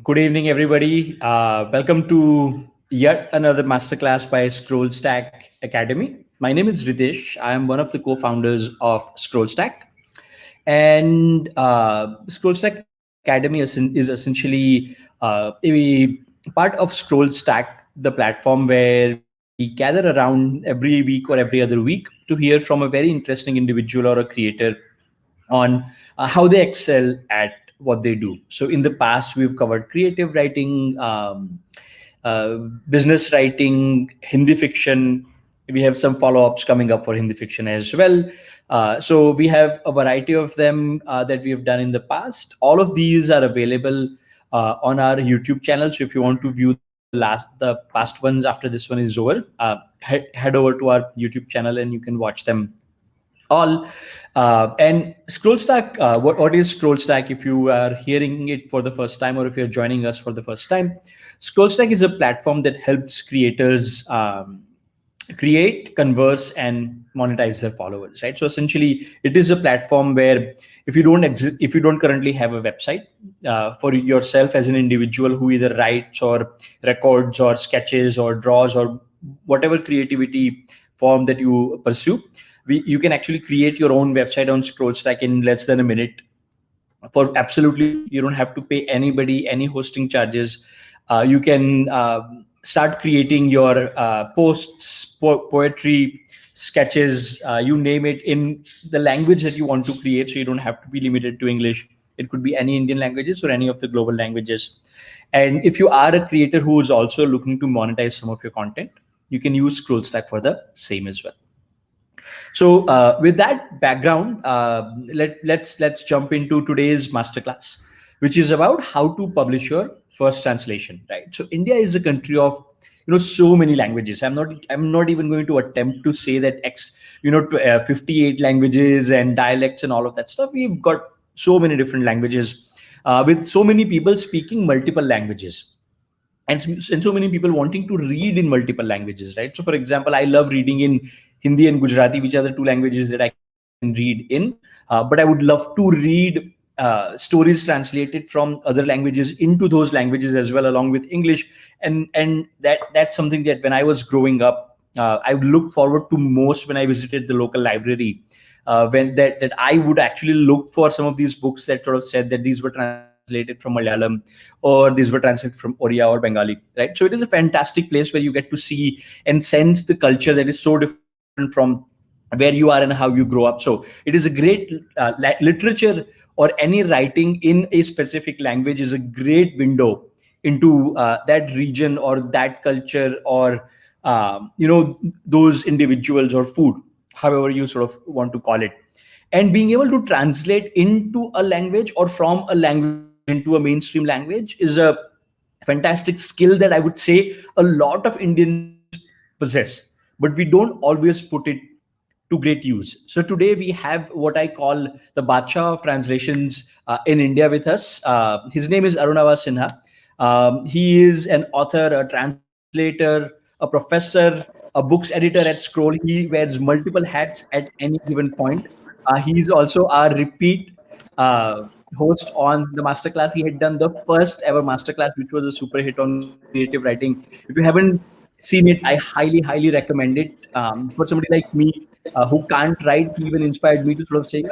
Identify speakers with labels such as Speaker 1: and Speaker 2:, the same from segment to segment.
Speaker 1: Good evening, everybody. Welcome to yet another masterclass by ScrollStack Academy. My name is Ritesh. I am one of the co-founders of ScrollStack, and ScrollStack Academy is essentially a part of ScrollStack, the platform where we gather around every week or every other week to hear from a very interesting individual or a creator on how they excel at what they do. So in the past, we've covered creative writing, uh, business writing, Hindi fiction. We have some follow-ups coming up for Hindi fiction as well. So we have a variety of them that we have done in the past. All of these are available on our YouTube channel. So if you want to view the past ones after this one is over, head over to our YouTube channel and you can watch them all. And ScrollStack, what is ScrollStack? If you are hearing it for the first time or if you're joining us for the first time, ScrollStack is a platform that helps creators create, converse, and monetize their followers. Right. So essentially, it is a platform where if you don't currently have a website for yourself as an individual who either writes or records or sketches or draws or whatever creativity form that you pursue, you can actually create your own website on ScrollStack in less than a minute for absolutely free. You don't have to pay anybody any hosting charges. You can start creating your posts, poetry, sketches, you name it, in the language that you want to create. So you don't have to be limited to English. It could be any Indian languages or any of the global languages. And if you are a creator who is also looking to monetize some of your content, you can use ScrollStack for the same as well. So with that background, let's jump into today's masterclass, which is about how to publish your first translation. Right. So India is a country of so many languages. I'm not even going to attempt to say that 58 languages and dialects and all of that stuff. We've got so many different languages with so many people speaking multiple languages and so many people wanting to read in multiple languages, right? So for example, I love reading in Hindi and Gujarati, which are the two languages that I can read in, but I would love to read stories translated from other languages into those languages as well, along with English. And that's something that when I was growing up, I would look forward to most when I visited the local library, when that I would actually look for some of these books that sort of said that these were translated from Malayalam or these were translated from Oriya or Bengali, right? So it is a fantastic place where you get to see and sense the culture that is so different from where you are and how you grow up. So it is a great literature or any writing in a specific language is a great window into that region or that culture or those individuals or food, however you sort of want to call it. And being able to translate into a language or from a language into a mainstream language is a fantastic skill that I would say a lot of Indians possess, but we don't always put it to great use. So today we have what I call the Bacha of translations in India with us. His name is Arunava Sinha. He is an author, a translator, a professor, a books editor at Scroll. He wears multiple hats at any given point. He's also our repeat host on the masterclass. He had done the first ever masterclass, which was a super hit on creative writing. If you haven't seen it, I highly recommend it. For somebody like me who can't write, he even inspired me to sort of say,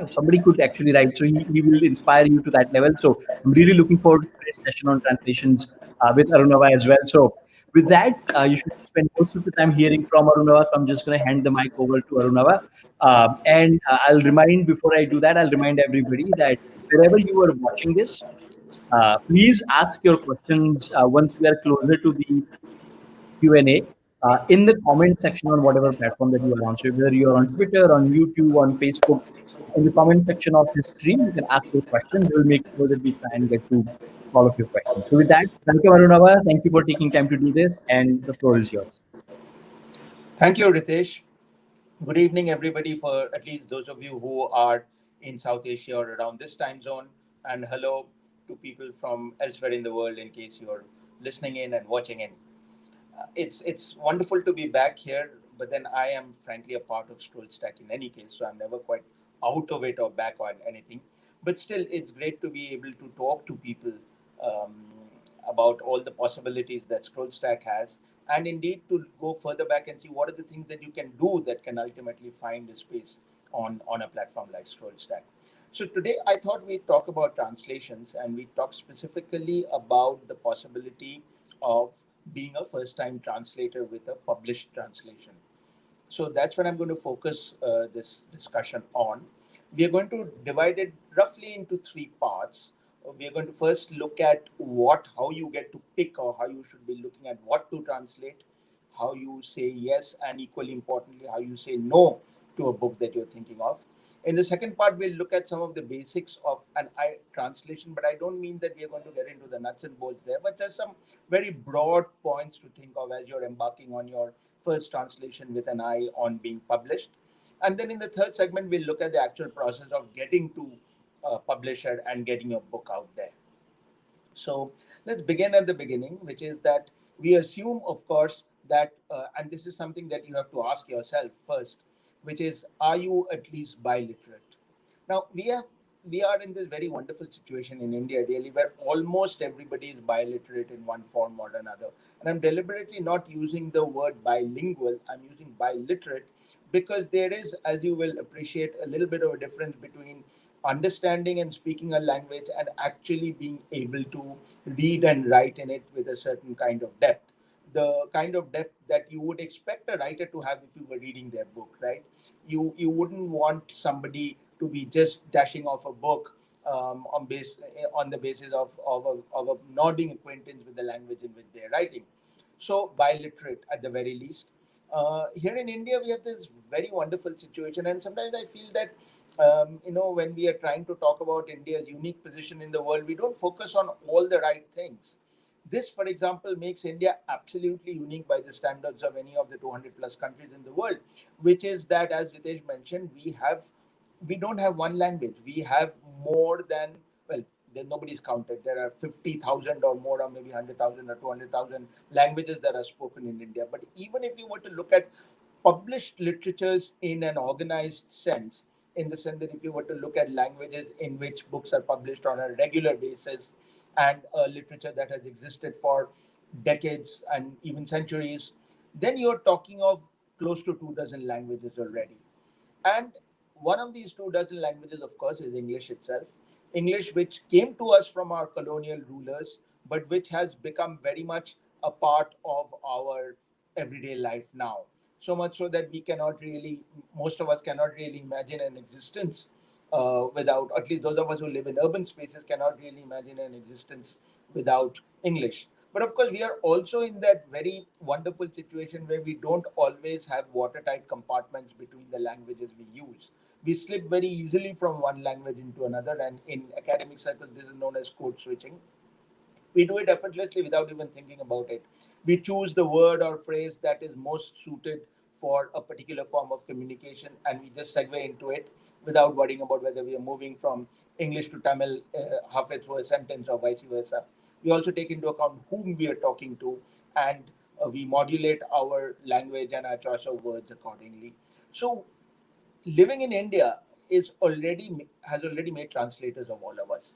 Speaker 1: somebody could actually write. So he will inspire you to that level. So I'm really looking forward to today's session on translations with Arunava as well. So with that, you should spend most of the time hearing from Arunava. So I'm just going to hand the mic over to Arunava. Before I do that, I'll remind everybody that wherever you are watching this, please ask your questions once we are closer to the Q&A in the comment section on whatever platform that you are on. So whether you're on Twitter, on YouTube, on Facebook, in the comment section of this stream, you can ask your questions. We'll make sure that we try and get to all of your questions. So with that, welcome Arunava. Thank you for taking time to do this, and the floor is yours.
Speaker 2: Thank you, Ritesh. Good evening, everybody, for at least those of you who are in South Asia or around this time zone. And hello to people from elsewhere in the world in case you're listening in and watching in. It's wonderful to be back here, but then I am frankly a part of ScrollStack in any case, so I'm never quite out of it or back on anything. But still, it's great to be able to talk to people about all the possibilities that ScrollStack has, and indeed to go further back and see what are the things that you can do that can ultimately find a space on a platform like ScrollStack. So today I thought we'd talk about translations, and we talk specifically about the possibility of being a first-time translator with a published translation. So that's what I'm going to focus this discussion on. We are going to divide it roughly into three parts. We are going to first look at how you get to pick, or how you should be looking at what to translate, how you say yes, and equally importantly, how you say no to a book that you're thinking of. In the second part, we'll look at some of the basics of an translation, but I don't mean that we are going to get into the nuts and bolts there, but just some very broad points to think of as you're embarking on your first translation with an eye on being published. And then in the third segment, we'll look at the actual process of getting to a publisher and getting your book out there. So let's begin at the beginning, which is that we assume, of course, that, and this is something that you have to ask yourself first, which is, are you at least biliterate? Now, we are in this very wonderful situation in India, really, where almost everybody is biliterate in one form or another. And I'm deliberately not using the word bilingual, I'm using biliterate, because there is, as you will appreciate, a little bit of a difference between understanding and speaking a language and actually being able to read and write in it with a certain kind of depth, the kind of depth that you would expect a writer to have if you were reading their book, right? You wouldn't want somebody to be just dashing off a book on the basis of a nodding acquaintance with the language in which they're writing. So biliterate at the very least. Here in India, we have this very wonderful situation, and sometimes I feel that when we are trying to talk about India's unique position in the world, we don't focus on all the right things. This, for example, makes India absolutely unique by the standards of any of the 200 plus countries in the world, which is that, as Ritesh mentioned, we don't have one language. We have more than, well, then nobody's counted. There are 50,000 or more, or maybe 100,000 or 200,000 languages that are spoken in India. But even if you were to look at published literatures in an organized sense, in the sense that if you were to look at languages in which books are published on a regular basis, and literature that has existed for decades and even centuries, then you're talking of close to 2 dozen languages already. And one of these 2 dozen languages, of course, is English itself. English, which came to us from our colonial rulers, but which has become very much a part of our everyday life now. So much so that most of us cannot really imagine an existence without, at least those of us who live in urban spaces, cannot really imagine an existence without English. But of course, we are also in that very wonderful situation where we don't always have watertight compartments between the languages we use. We slip very easily from one language into another, and in academic circles, this is known as code switching. We do it effortlessly without even thinking about it. We choose the word or phrase that is most suited for a particular form of communication, and we just segue into it without worrying about whether we are moving from English to Tamil halfway through a sentence or vice versa. We also take into account whom we are talking to, and we modulate our language and our choice of words accordingly. So living in India has already made translators of all of us.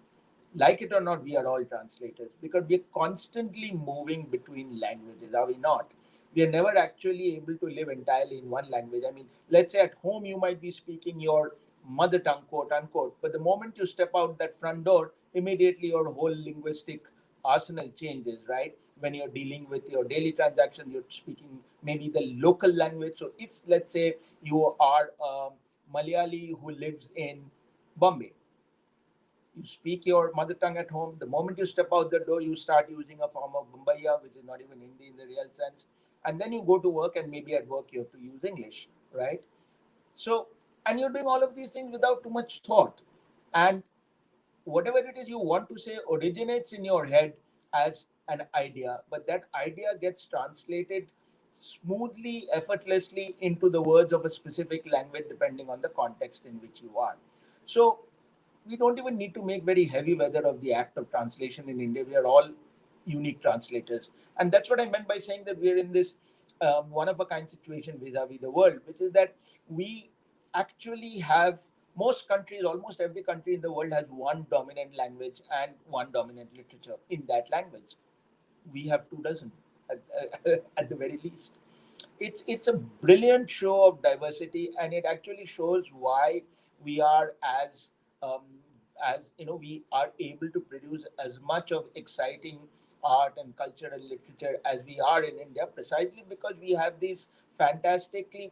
Speaker 2: Like it or not, we are all translators because we're constantly moving between languages, are we not? We are never actually able to live entirely in one language. I mean, let's say at home you might be speaking your mother tongue, quote unquote, but the moment you step out that front door, immediately your whole linguistic arsenal changes, right? When you're dealing with your daily transactions, you're speaking maybe the local language. So if, let's say, you are a Malayali who lives in Bombay, you speak your mother tongue at home. The moment you step out the door, you start using a form of Bombaya, which is not even Hindi in the real sense. And then you go to work, and maybe at work you have to use English, right? So, and you're doing all of these things without too much thought. And whatever it is you want to say originates in your head as an idea, but that idea gets translated smoothly, effortlessly into the words of a specific language depending on the context in which you are. So we don't even need to make very heavy weather of the act of translation in India. We are all unique translators. And that's what I meant by saying that we're in this one of a kind situation vis-a-vis the world, which is that we actually have most countries, almost every country in the world has one dominant language and one dominant literature in that language. we have 2 dozen at, at the very least. It's a brilliant show of diversity, and it actually shows why we are um, as we are able to produce as much of exciting art and culture and literature as we are in India, precisely because we have these fantastically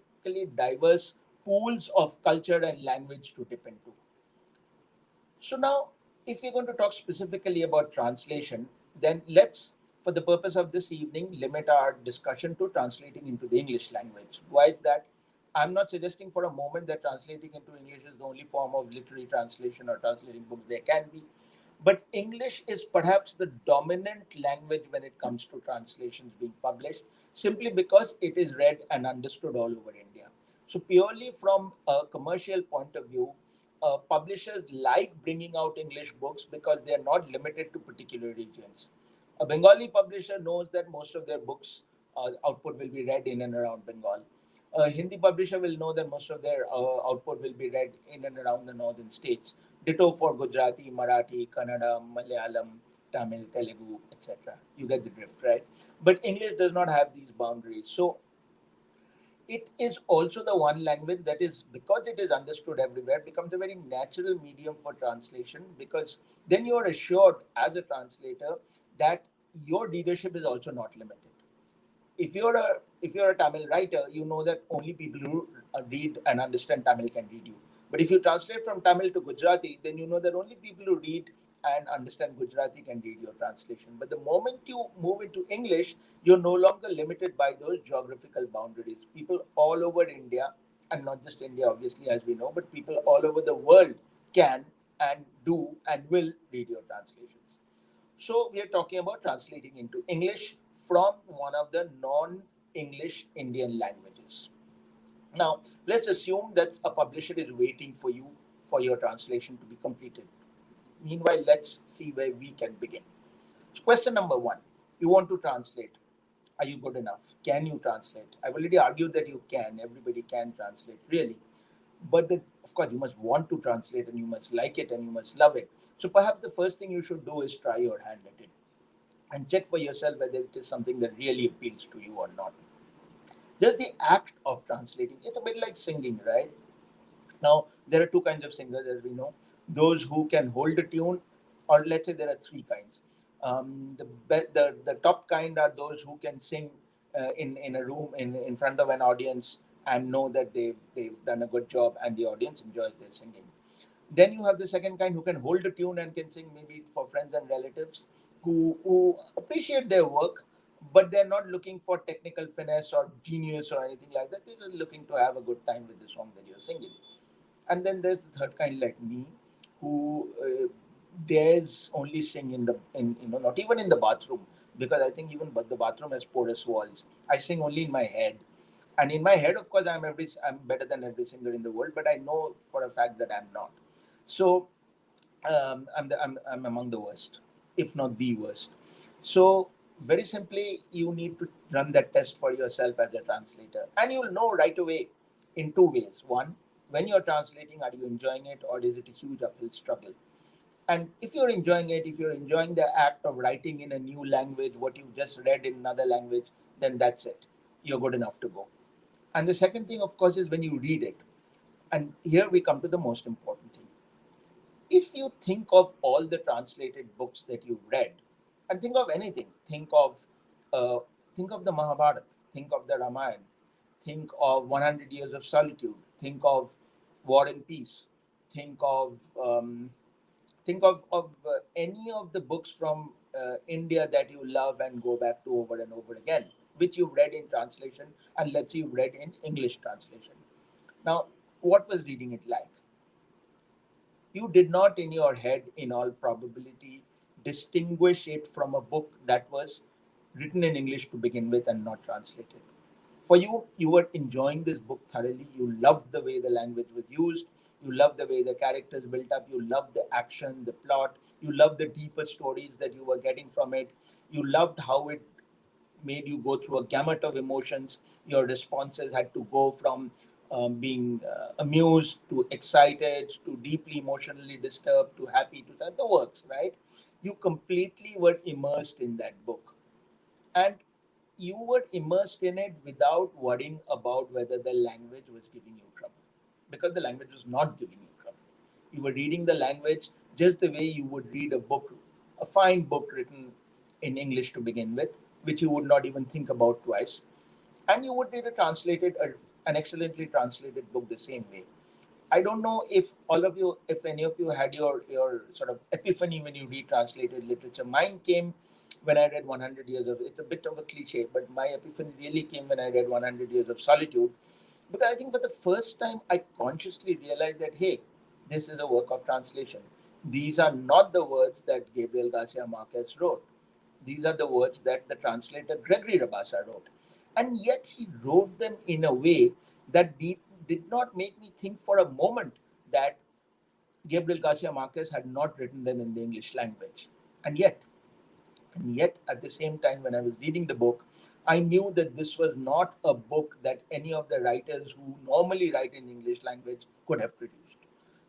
Speaker 2: diverse pools of culture and language to dip into. So now, if we're going to talk specifically about translation, then let's, for the purpose of this evening, limit our discussion to translating into the English language. Why is that? I'm not suggesting for a moment that translating into English is the only form of literary translation or translating books. There can be. But English is perhaps the dominant language when it comes to translations being published, simply because it is read and understood all over India. So, purely from a commercial point of view, publishers like bringing out English books because they are not limited to particular regions. A Bengali publisher knows that most of their books output will be read in and around Bengal. A Hindi publisher will know that most of their output will be read in and around the northern states. Ditto for Gujarati, Marathi, Kannada, Malayalam, Tamil, Telugu, etc. You get the drift, right? But English does not have these boundaries. So it is also the one language that is, because it is understood everywhere, becomes a very natural medium for translation, because then you are assured as a translator that your readership is also not limited. If you're a Tamil writer, you know that only people who read and understand Tamil can read you. But if you translate from Tamil to Gujarati, then you know that only people who read and understand Gujarati can read your translation. But the moment you move into English, you're no longer limited by those geographical boundaries. People all over India, and not just India, obviously, as we know, but people all over the world can and do and will read your translations. So we are talking about translating into English from one of the non-English Indian languages. Now, let's assume that a publisher is waiting for you for your translation to be completed. Meanwhile, let's see where we can begin. So question number one, you want to translate. Are you good enough? Can you translate? I've already argued that you can. Everybody can translate, really. But of course, you must want to translate, and you must like it, and you must love it. So perhaps the first thing you should do is try your hand at it and check for yourself whether it is something that really appeals to you or not. Just the act of translating, it's a bit like singing, right? Now, there are two kinds of singers, as we know: those who can hold a tune, or let's say there are three kinds. The top kind are those who can sing in a room in front of an audience and know that they've done a good job and the audience enjoys their singing. Then you have the second kind, who can hold a tune and can sing maybe for friends and relatives who appreciate their work, but they're not looking for technical finesse or genius or anything like that. They're just looking to have a good time with the song that you're singing. And then there's the third kind, like me, who dares only sing in not even in the bathroom, because I think even but the bathroom has porous walls. I sing only in my head, and in my head, of course, I'm better than every singer in the world, but I know for a fact that I'm not. So I'm among the worst, if not the worst. So very simply, you need to run that test for yourself as a translator, and you'll know right away in two ways. One, when you're translating, are you enjoying it, or is it a huge uphill struggle? And if you're enjoying it, if you're enjoying the act of writing in a new language what you just read in another language, then that's it. You're good enough to go. And the second thing, of course, is when you read it. And here we come to the most important thing. If you think of all the translated books that you've read, and think of anything, uh, think of the Mahabharata, think of the Ramayana, think of 100 Years of Solitude, think of War and Peace, think of any of the books from India that you love and go back to over and over again, which you've read in translation, and let's say you've read in English translation. Now, what was reading it like? You did not, in your head, in all probability, distinguish it from a book that was written in English to begin with and not translated. For you, you were enjoying this book thoroughly. You loved the way the language was used. You loved the way the characters built up. You loved the action, the plot. You loved the deeper stories that you were getting from it. You loved how it made you go through a gamut of emotions. Your responses had to go from being amused to excited to deeply emotionally disturbed to happy to that, the works, right? You completely were immersed in that book. and you were immersed in it without worrying about whether the language was giving you trouble, because the language was not giving you trouble. You were reading the language just the way you would read a book, a fine book written in English to begin with, which you would not even think about twice, and you would read an excellently translated book the same way. I don't know if all of you, if any of you had your sort of epiphany when you read translated literature. Mine came when I read 100 Years of. It's a bit of a cliche, but my epiphany really came when I read 100 Years of Solitude, because I think for the first time I consciously realized that, hey, this is a work of translation. These are not the words that Gabriel Garcia Marquez wrote. These are the words that the translator Gregory Rabassa wrote. And yet he wrote them in a way that did not make me think for a moment that Gabriel Garcia Marquez had not written them in the English language. And yet, and yet, at the same time, when I was reading the book, I knew that this was not a book that any of the writers who normally write in English language could have produced.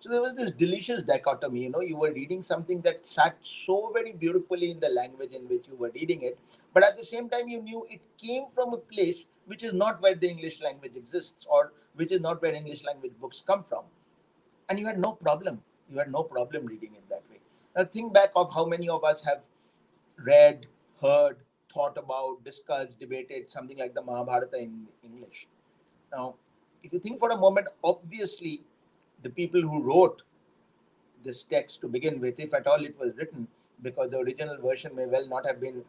Speaker 2: So there was this delicious dichotomy. You were reading something that sat so very beautifully in the language in which you were reading it, but at the same time, you knew it came from a place which is not where the English language exists, or which is not where English language books come from. And you had no problem. You had no problem reading it that way. Now, think back of how many of us have read, heard, thought about, discussed, debated something like the Mahabharata in English. Now, if you think for a moment, obviously, the people who wrote this text to begin with, if at all it was written, because the original version may well not have been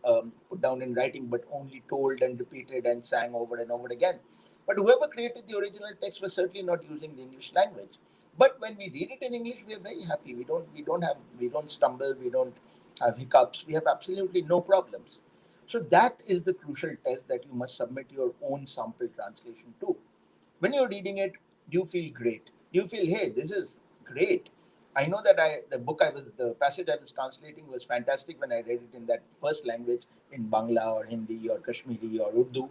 Speaker 2: put down in writing, but only told and repeated and sang over and over again. But whoever created the original text was certainly not using the English language. But when we read it in English, we are very happy. We don't stumble, we don't have hiccups, we have absolutely no problems. So that is the crucial test that you must submit your own sample translation to. When you're reading it, do you feel great? Do you feel, hey, this is great? I know that the passage I was translating was fantastic when I read it in that first language, in Bangla or Hindi or Kashmiri or Urdu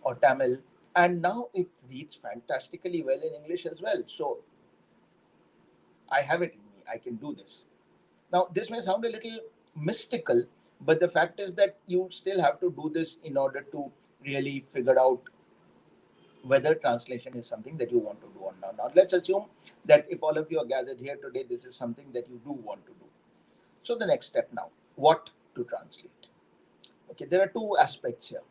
Speaker 2: or Tamil, and now it reads fantastically well in English as well. So I have it in me. I can do this. Now, this may sound a little mystical, but the fact is that you still have to do this in order to really figure out whether translation is something that you want to do or not. Now, let's assume that if all of you are gathered here today, this is something that you do want to do. So the next step now, what to translate? Okay, there are two aspects here.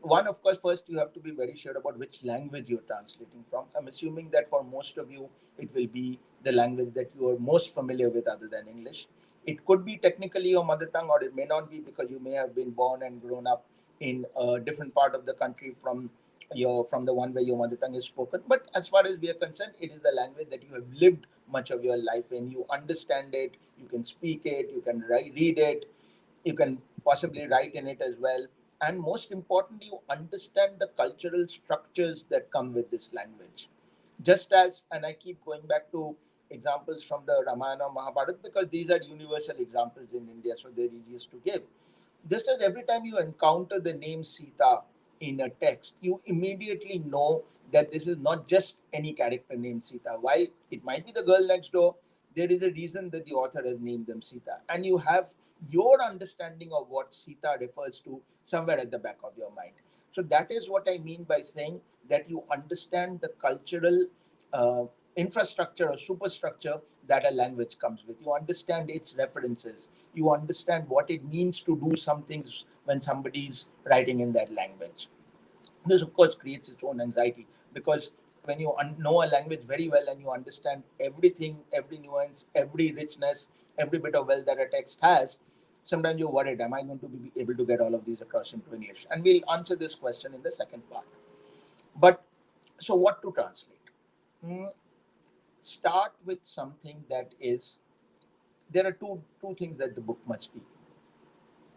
Speaker 2: One, of course, first you have to be very sure about which language you're translating from. I'm assuming that for most of you, it will be the language that you are most familiar with other than English. It could be technically your mother tongue, or it may not be, because you may have been born and grown up in a different part of the country from the one where your mother tongue is spoken. But as far as we are concerned, it is the language that you have lived much of your life in. You understand it, you can speak it, you can read it, you can possibly write in it as well. And most importantly, you understand the cultural structures that come with this language. Just as, and I keep going back to examples from the Ramayana Mahabharata, because these are universal examples in India, so they're easiest to give. Just as every time you encounter the name Sita in a text, you immediately know that this is not just any character named Sita. While it might be the girl next door, there is a reason that the author has named them Sita. And you have your understanding of what Sita refers to somewhere at the back of your mind. So that is what I mean by saying that you understand the cultural uh, infrastructure or superstructure that a language comes with. You understand its references. You understand what it means to do some things when somebody's writing in that language. This, of course, creates its own anxiety, because when you know a language very well and you understand everything, every nuance, every richness, every bit of wealth that a text has, sometimes you're worried, am I going to be able to get all of these across into English? And we'll answer this question in the second part. But so what to translate? Hmm, Start with something that is, there are two things that the book must be.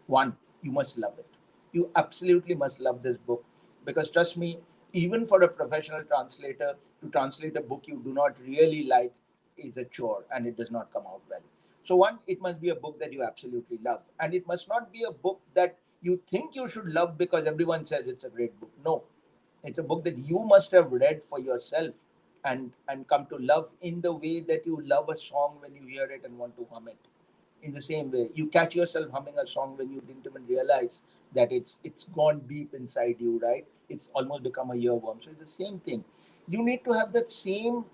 Speaker 2: One, you must love it. You absolutely must love this book, because trust me, even for a professional translator, to translate a book you do not really like is a chore, and it does not come out well. So, one, it must be a book that you absolutely love, and it must not be a book that you think you should love because everyone says it's a great book. No, it's a book that you must have read for yourself and come to love in the way that you love a song when you hear it and want to hum it. In the same way, you catch yourself humming a song when you didn't even realize that it's gone deep inside you, right? It's almost become a earworm. So it's the same thing. You need to have that same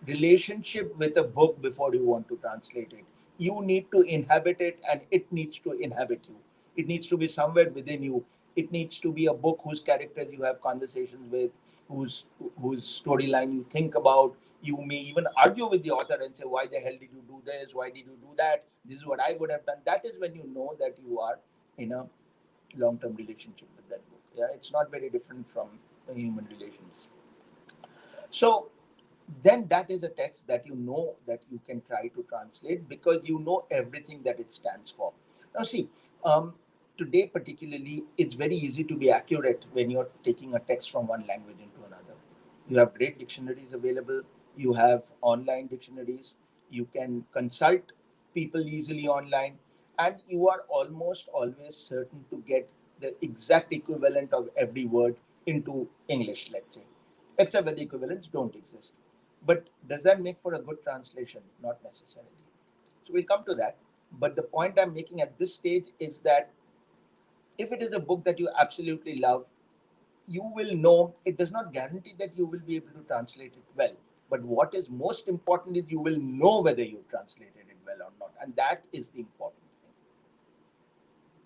Speaker 2: relationship with a book before you want to translate it. You need to inhabit it and it needs to inhabit you. It needs to be somewhere within you. It needs to be a book whose characters you have conversations with, whose storyline you think about. You may even argue with the author and say, why the hell did you do this? Why did you do that? This is what I would have done. That is when you know that you are in a long-term relationship with that book. Yeah, it's not very different from human relations. So then that is a text that you know that you can try to translate because you know everything that it stands for. Now see, today particularly, it's very easy to be accurate when you're taking a text from one language into another. You have great dictionaries available. You have online dictionaries. You can consult people easily online, and you are almost always certain to get the exact equivalent of every word into English, let's say, except where the equivalents don't exist. But does that make for a good translation? Not necessarily. So we'll come to that. But the point I'm making at this stage is that if it is a book that you absolutely love, you will know it does not guarantee that you will be able to translate it well. But what is most important is you will know whether you've translated it well or not. And that is the important thing.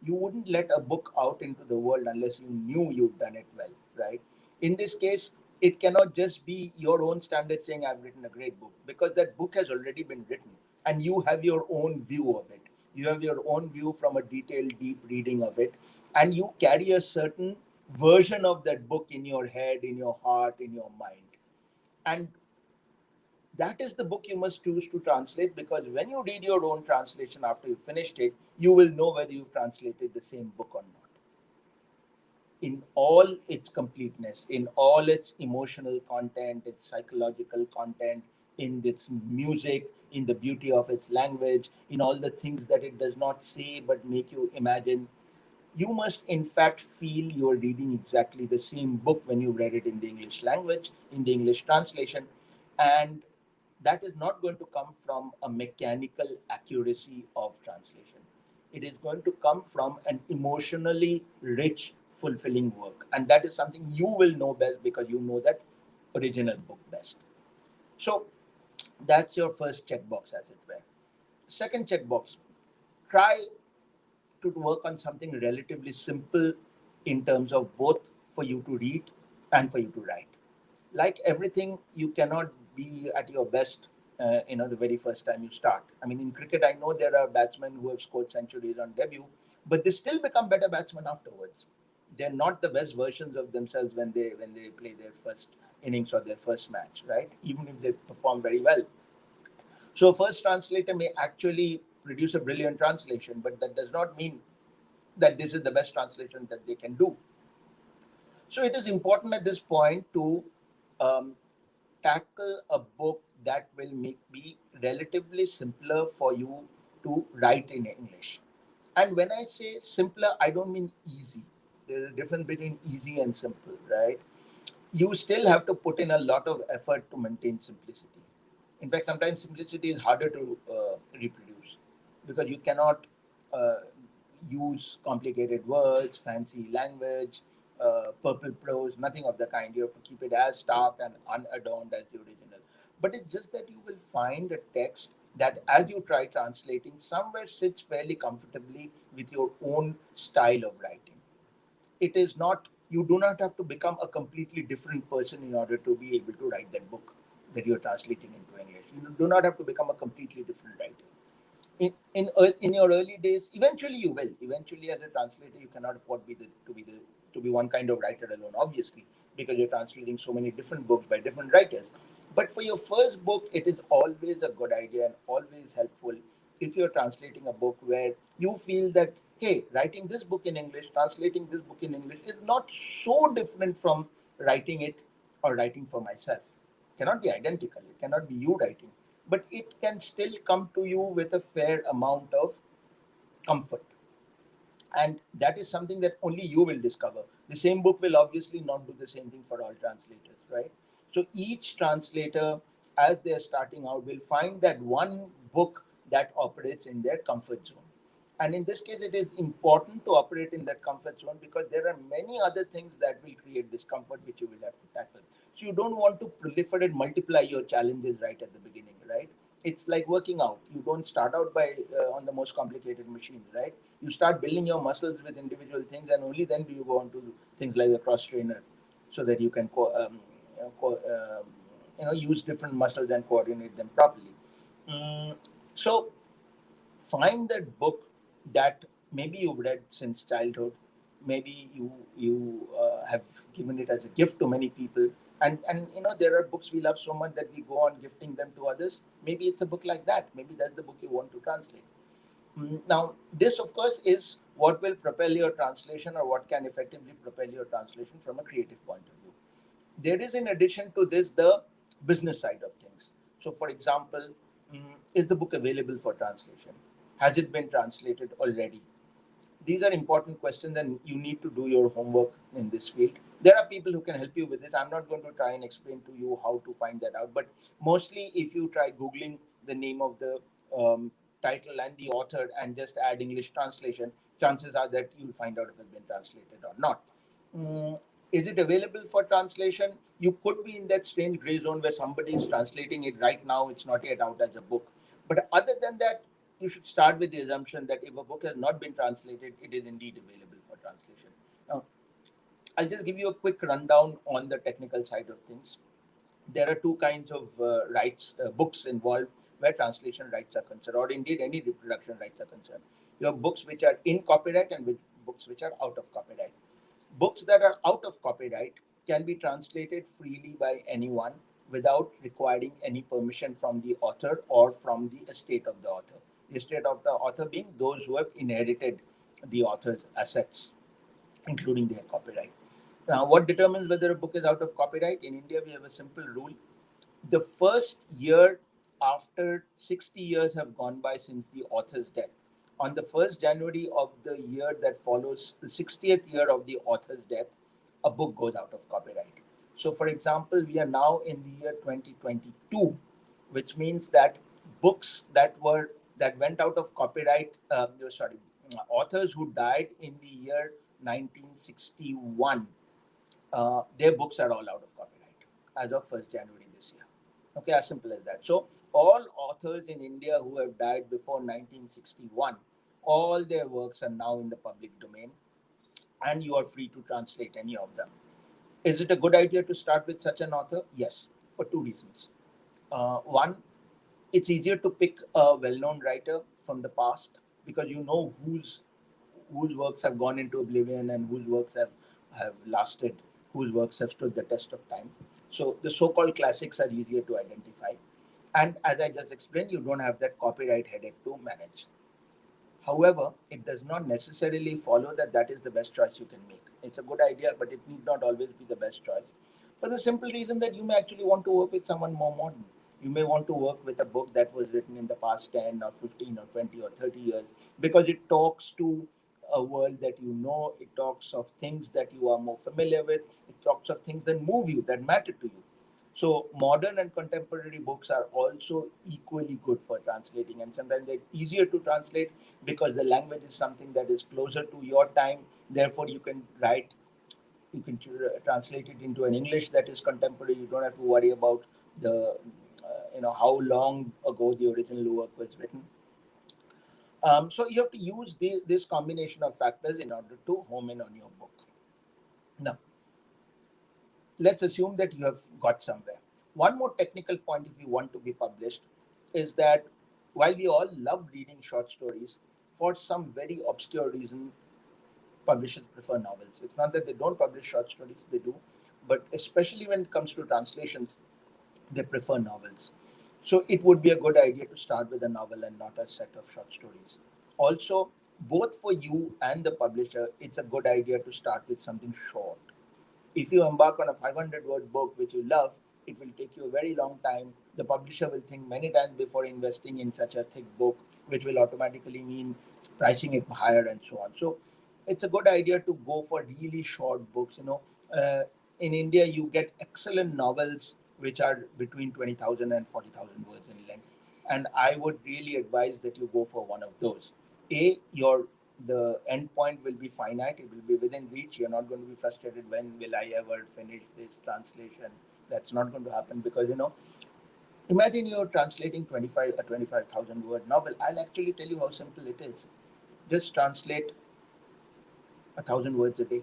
Speaker 2: You wouldn't let a book out into the world unless you knew you'd done it well, right? In this case, it cannot just be your own standard saying, I've written a great book, because that book has already been written and you have your own view of it. You have your own view from a detailed, deep reading of it, and you carry a certain version of that book in your head, in your heart, in your mind. And that is the book you must choose to translate, because when you read your own translation after you finished it, you will know whether you've translated the same book or not. In all its completeness, in all its emotional content, its psychological content, in its music, in the beauty of its language, in all the things that it does not say but make you imagine, you must in fact feel you're reading exactly the same book when you read it in the English language, in the English translation. And that is not going to come from a mechanical accuracy of translation. It is going to come from an emotionally rich, fulfilling work. And that is something you will know best because you know that original book best. So that's your first checkbox, as it were. Second checkbox, try to work on something relatively simple in terms of both for you to read and for you to write. Like everything, you cannot be at your best, the very first time you start. I mean, in cricket, I know there are batsmen who have scored centuries on debut, but they still become better batsmen afterwards. They're not the best versions of themselves when they play their first innings or their first match, right? Even if they perform very well. So, a first translator may actually produce a brilliant translation, but that does not mean that this is the best translation that they can do. So it is important at this point to um, tackle a book that will be relatively simpler for you to write in English. And when I say simpler, I don't mean easy. There's a difference between easy and simple, right? You still have to put in a lot of effort to maintain simplicity. In fact, sometimes simplicity is harder to reproduce because you cannot uh, use complicated words, fancy language, purple prose, nothing of the kind. You have to keep it as stark and unadorned as the original. But it's just that you will find a text that, as you try translating, somewhere sits fairly comfortably with your own style of writing. It is not, you do not have to become a completely different person in order to be able to write that book that you're translating into English. You do not have to become a completely different writer. In your early days, eventually you will. Eventually, as a translator, you cannot afford to be one kind of writer alone, obviously, because you're translating so many different books by different writers. But for your first book, it is always a good idea and always helpful if you're translating a book where you feel that, hey, writing this book in English, translating this book in English is not so different from writing it or writing for myself. It cannot be identical. It cannot be you writing, but it can still come to you with a fair amount of comfort. And that is something that only you will discover. The same book will obviously not do the same thing for all translators, right? So each translator, as they're starting out, will find that one book that operates in their comfort zone. And in this case, it is important to operate in that comfort zone because there are many other things that will create discomfort which you will have to tackle. So you don't want to proliferate, multiply your challenges right at the beginning, right? It's like working out. You don't start out by on the most complicated machines, right? You start building your muscles with individual things, and only then do you go on to things like the cross trainer, so that you can use different muscles and coordinate them properly. So find that book that maybe you've read since childhood, maybe you have given it as a gift to many people, and there are books we love so much that we go on gifting them to others. Maybe it's a book like that. Maybe that's the book you want to translate. Now, this of course is what will propel your translation, or what can effectively propel your translation from a creative point of view. There is, in addition to this, the business side of things. So, for example, is the book available for translation? Has it been translated already? These are important questions, and you need to do your homework in this field. There are people who can help you with this. I'm not going to try and explain to you how to find that out, but mostly if you try Googling the name of the title and the author and just add English translation, chances are that you'll find out if it's been translated or not. Is it available for translation? You could be in that strange gray zone where somebody is translating it right now. It's not yet out as a book. But other than that, you should start with the assumption that if a book has not been translated, it is indeed available for translation. Now, I'll just give you a quick rundown on the technical side of things. There are two kinds of books involved where translation rights are concerned, or indeed any reproduction rights are concerned. You have books which are in copyright and books which are out of copyright. Books that are out of copyright can be translated freely by anyone without requiring any permission from the author or from the estate of the author. The estate of the author being those who have inherited the author's assets, including their copyright. Now, what determines whether a book is out of copyright? In India, we have a simple rule. The first year after 60 years have gone by since the author's death, on the 1st January of the year that follows the 60th year of the author's death, a book goes out of copyright. So, for example, we are now in the year 2022, which means that books that went out of copyright, authors who died in the year 1961, their books are all out of copyright as of 1st January this year. Okay, as simple as that. So all authors in India who have died before 1961, all their works are now in the public domain, and you are free to translate any of them. Is it a good idea to start with such an author? Yes, for two reasons. One, it's easier to pick a well-known writer from the past because you know whose works have gone into oblivion and whose works have lasted, whose works have stood the test of time. So the so-called classics are easier to identify. And as I just explained, you don't have that copyright headache to manage. However, it does not necessarily follow that that is the best choice you can make. It's a good idea, but it need not always be the best choice. For the simple reason that you may actually want to work with someone more modern. You may want to work with a book that was written in the past 10 or 15 or 20 or 30 years because it talks to a world that you know, it talks of things that you are more familiar with, it talks of things that move you, that matter to you. So modern and contemporary books are also equally good for translating, and sometimes they're easier to translate because the language is something that is closer to your time. Therefore, you can translate it into an English that is contemporary. You don't have to worry about the how long ago the original work was written. So you have to use this combination of factors in order to home in on your book. Now, let's assume that you have got somewhere. One more technical point, if you want to be published, is that while we all love reading short stories, for some very obscure reason, publishers prefer novels. It's not that they don't publish short stories, they do, but especially when it comes to translations, they prefer novels. So it would be a good idea to start with a novel and not a set of short stories. Also, both for you and the publisher, it's a good idea to start with something short. If you embark on a 500-word book which you love, it will take you a very long time. The publisher will think many times before investing in such a thick book, which will automatically mean pricing it higher and so on. So it's a good idea to go for really short books. In India, you get excellent novels which are between 20,000 and 40,000 words in length. And I would really advise that you go for one of those. The end point will be finite, it will be within reach. You're not going to be frustrated, when will I ever finish this translation? That's not going to happen, because imagine you're translating 25,000 word novel. I'll actually tell you how simple it is. Just translate 1,000 words a day,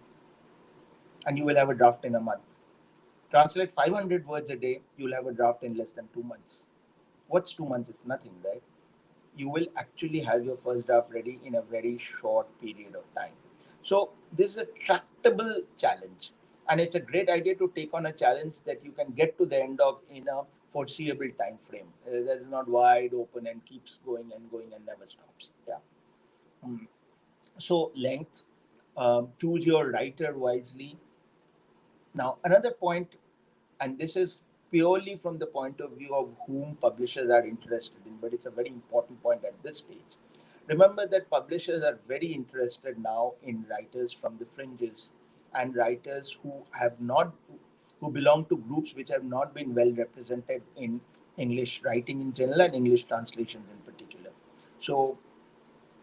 Speaker 2: and you will have a draft in a month. Translate 500 words a day, you'll have a draft in less than 2 months. What's 2 months? It's nothing, right? You will actually have your first draft ready in a very short period of time. So this is a tractable challenge, and it's a great idea to take on a challenge that you can get to the end of in a foreseeable time frame. That is not wide open and keeps going and never stops. Yeah. Mm. So length, choose your writer wisely. Now another point, and this is purely from the point of view of whom publishers are interested in, but it's a very important point at this stage. Remember that publishers are very interested now in writers from the fringes, and writers who belong to groups which have not been well represented in English writing in general and English translations in particular. So,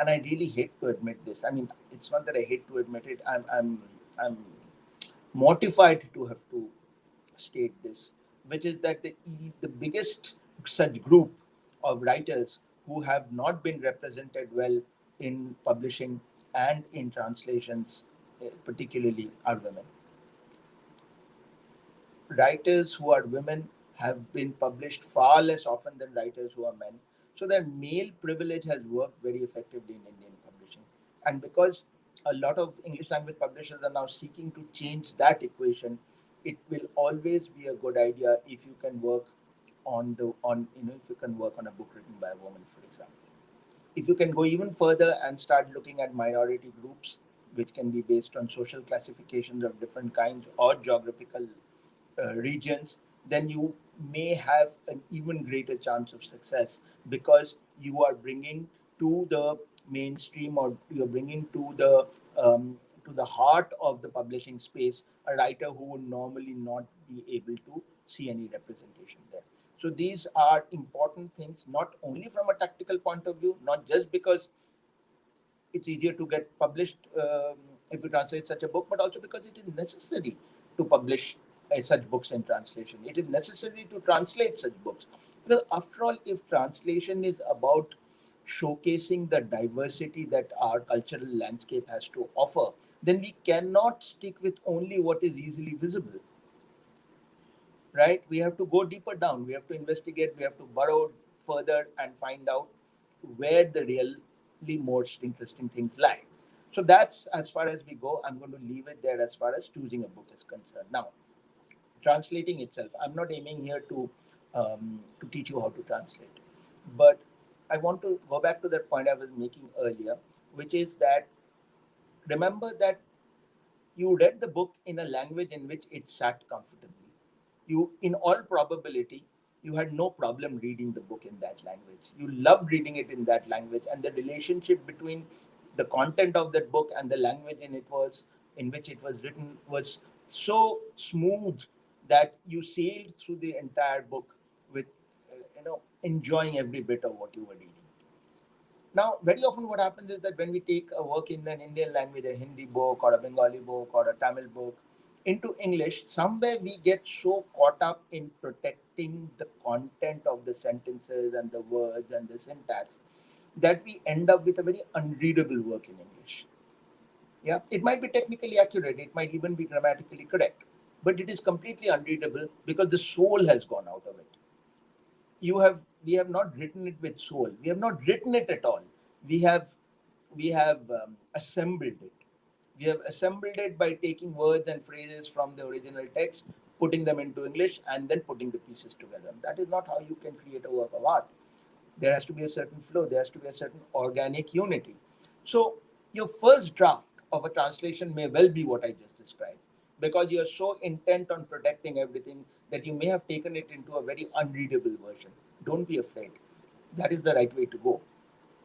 Speaker 2: and I really hate to admit this. I mean, it's not that I hate to admit it. I'm mortified to have to state this, which is that the biggest such group of writers who have not been represented well in publishing and in translations, particularly, are women. Writers who are women have been published far less often than writers who are men. So their male privilege has worked very effectively in Indian publishing. And because a lot of English language publishers are now seeking to change that equation, it will always be a good idea if you can work if you can work on a book written by a woman, for example. If you can go even further and start looking at minority groups, which can be based on social classifications of different kinds or geographical regions, then you may have an even greater chance of success, because you are bringing to the mainstream, or you're bringing to the heart of the publishing space a writer who would normally not be able to see any representation there. So these are important things, not only from a tactical point of view, not just because it's easier to get published if you translate such a book, but also because it is necessary to publish such books in translation. It is necessary to translate such books. Because after all, if translation is about showcasing the diversity that our cultural landscape has to offer, then we cannot stick with only what is easily visible, right? We have to go deeper down. We have to investigate. We have to burrow further and find out where the really most interesting things lie. So that's as far as we go. I'm going to leave it there as far as choosing a book is concerned. Now, translating itself, I'm not aiming here to teach you how to translate, but I want to go back to that point I was making earlier, which is that remember that you read the book in a language in which it sat comfortably. You, in all probability, you had no problem reading the book in that language. You loved reading it in that language, and the relationship between the content of that book and the language in which it was written was so smooth that you sailed through the entire book with enjoying every bit of what you were reading. Now, very often what happens is that when we take a work in an Indian language, a Hindi book or a Bengali book or a Tamil book, into English, somewhere we get so caught up in protecting the content of the sentences and the words and the syntax that we end up with a very unreadable work in English. Yeah, it might be technically accurate, it might even be grammatically correct, but it is completely unreadable because the soul has gone out of it. We have not written it with soul. We have not written it at all. We have assembled it. We have assembled it by taking words and phrases from the original text, putting them into English, and then putting the pieces together. That is not how you can create a work of art. There has to be a certain flow. There has to be a certain organic unity. So your first draft of a translation may well be what I just described, because you're so intent on protecting everything that you may have taken it into a very unreadable version. Don't be afraid. That is the right way to go.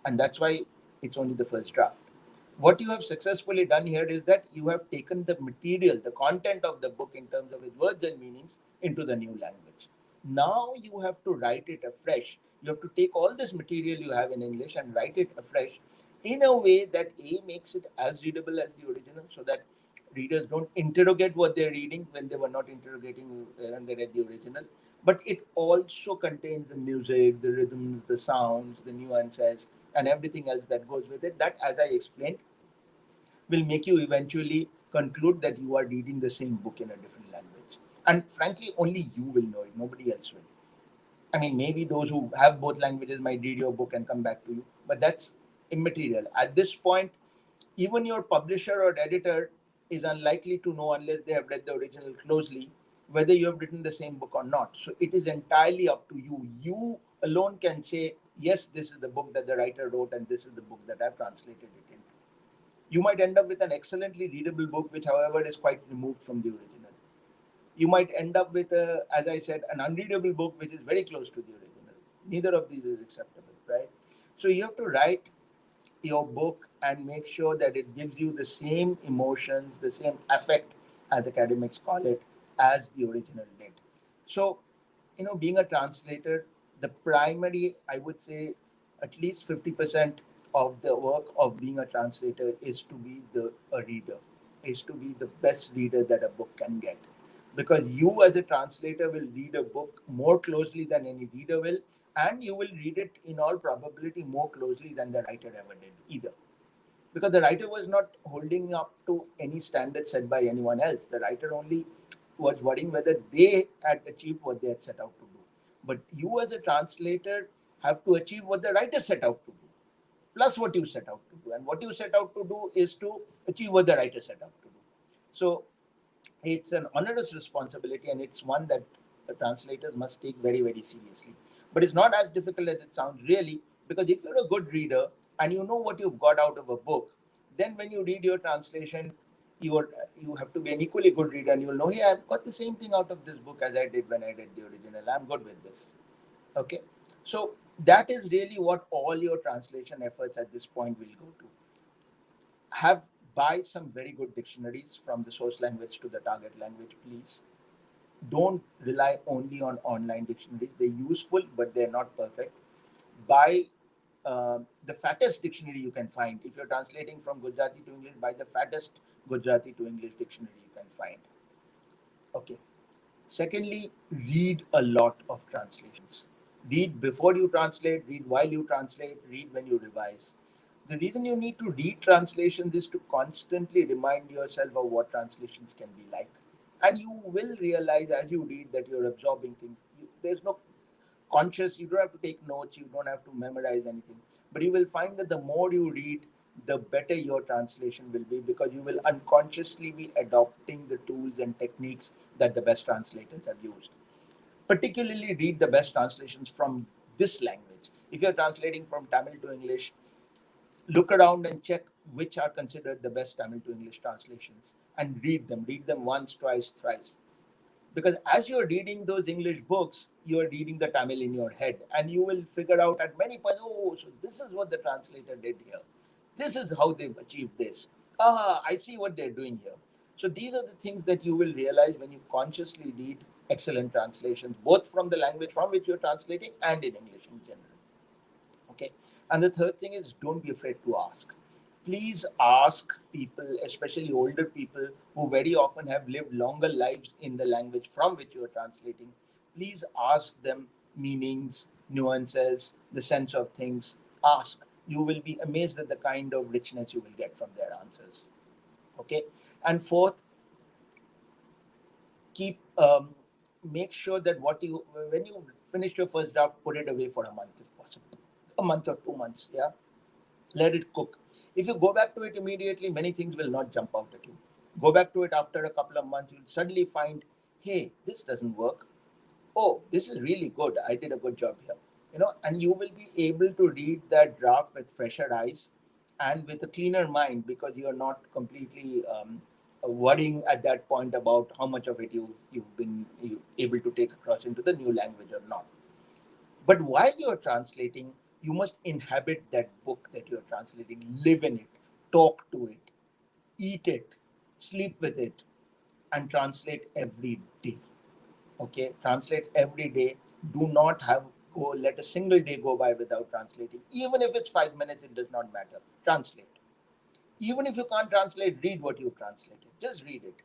Speaker 2: And that's why it's only the first draft. What you have successfully done here is that you have taken the material, the content of the book in terms of its words and meanings, into the new language. Now you have to write it afresh. You have to take all this material you have in English and write it afresh in a way that A makes it as readable as the original, so that readers don't interrogate what they're reading when they were not interrogating when they read the original. But it also contains the music, the rhythms, the sounds, the nuances, and everything else that goes with it. That, as I explained, will make you eventually conclude that you are reading the same book in a different language. And frankly, only you will know it, nobody else will. I mean, maybe those who have both languages might read your book and come back to you, but that's immaterial. At this point, even your publisher or editor is unlikely to know, unless they have read the original closely, whether you have written the same book or not. So it is entirely up to you. You alone can say, yes, this is the book that the writer wrote, and this is the book that I've translated it into. You might end up with an excellently readable book, which, however, is quite removed from the original. You might end up with, as I said, an unreadable book which is very close to the original. Neither of these is acceptable, right? So you have to write your book and make sure that it gives you the same emotions, the same affect, as academics call it, as the original did. So, being a translator, the primary, I would say, at least 50% of the work of being a translator is to be a reader, is to be the best reader that a book can get. Because you, as a translator, will read a book more closely than any reader will, and you will read it in all probability more closely than the writer ever did, either. Because the writer was not holding up to any standard set by anyone else. The writer only was worrying whether they had achieved what they had set out to do. But you, as a translator, have to achieve what the writer set out to do, plus what you set out to do. And what you set out to do is to achieve what the writer set out to do. So it's an onerous responsibility, and it's one that the translators must take very, very seriously. But it's not as difficult as it sounds, really, because if you're a good reader and you know what you've got out of a book, then when you read your translation, you have to be an equally good reader, and you'll know, hey, I've got the same thing out of this book as I did when I read the original. I'm good with this. Okay, so that is really what all your translation efforts at this point will go to. Have Buy some very good dictionaries from the source language to the target language, please. Don't rely only on online dictionaries. They're useful, but they're not perfect. Buy the fattest dictionary you can find. If you're translating from Gujarati to English, buy the fattest Gujarati to English dictionary you can find. Okay. Secondly, read a lot of translations. Read before you translate, read while you translate, read when you revise. The reason you need to read translations is to constantly remind yourself of what translations can be like. And you will realize as you read that you're absorbing things. There's no conscious, you don't have to take notes, you don't have to memorize anything. But you will find that the more you read, the better your translation will be, because you will unconsciously be adopting the tools and techniques that the best translators have used. Particularly read the best translations from this language. If you're translating from Tamil to English, look around and check which are considered the best Tamil to English translations and read them. Read them once, twice, thrice. Because as you're reading those English books, you're reading the Tamil in your head, and you will figure out at many points, oh, so this is what the translator did here. This is how they've achieved this. Ah, I see what they're doing here. So these are the things that you will realize when you consciously read excellent translations, both from the language from which you're translating and in English in general. Okay. And the third thing is, don't be afraid to ask. Please ask people, especially older people who very often have lived longer lives in the language from which you are translating. Please ask them meanings, nuances, the sense of things. Ask. You will be amazed at the kind of richness you will get from their answers. Okay. And fourth, keep make sure that when you finish your first draft, put it away for a month if possible, a month or 2 months. Yeah, let it cook. If you go back to it immediately, many things will not jump out at you. Go back to it after a couple of months, you'll suddenly find, hey, this doesn't work. Oh, this is really good. I did a good job here. And you will be able to read that draft with fresher eyes and with a cleaner mind, because you're not completely worrying at that point about how much of it you've been able to take across into the new language or not. But while you're translating, you must inhabit that book that you're translating, live in it, talk to it, eat it, sleep with it, and translate every day. Okay, translate every day. Do not have go let a single day go by without translating. Even if it's 5 minutes, it does not matter. Translate. Even if you can't translate, read what you've translated. Just read it.